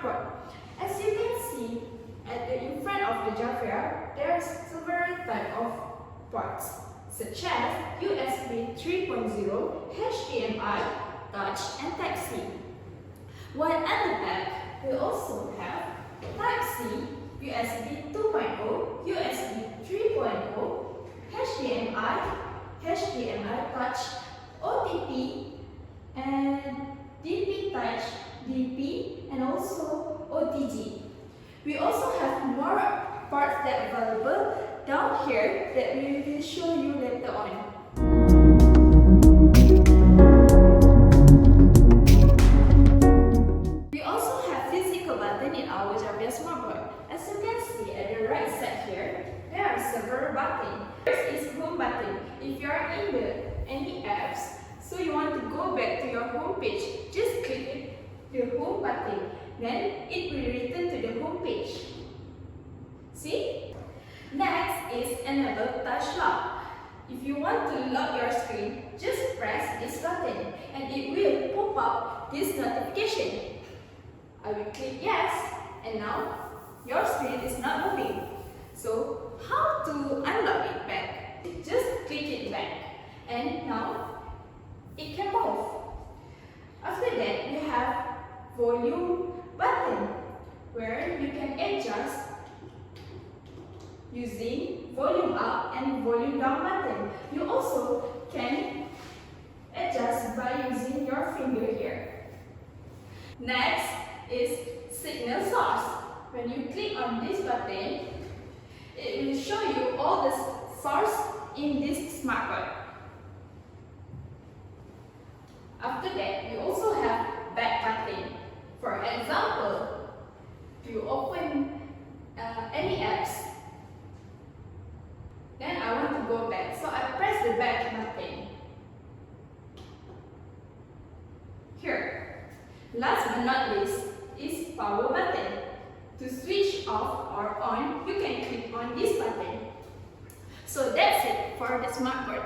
Smartboard. As you can see, in front of the Javiya, there are several types of ports, such as USB 3.0, HDMI, Touch, and Type-C. While at the back, we also have Type-C, USB 2.0, USB 3.0, HDMI Touch, OTP, and DP Touch, DP, and also OTG. We also have more parts that are available down here that we will show you later on. We also have physical button in our Javiya Smartboard. As you can see at the right side here, there are several buttons. First is home button. If you are in any apps, so you want to go back to your home page, just click the home button. Then it will return to the home page. See? Next is enable touch lock. If you want to lock your screen, just press this button and it will pop up this notification. I will click yes, and now your screen is not moving. So how to unlock it back? Just click it back and now it can move. After that, we have volume button where you can adjust using volume up and volume down button. You also can adjust by using your finger here. Next is signal source. When you click on this button, it will show you all the source in this smartboard. After that, you also have back button. For example, you open any apps, then I want to go back, so I press the back button. Here. Last but not least is power button. To switch off or on, you can click on this button. So that's it for the smartboard.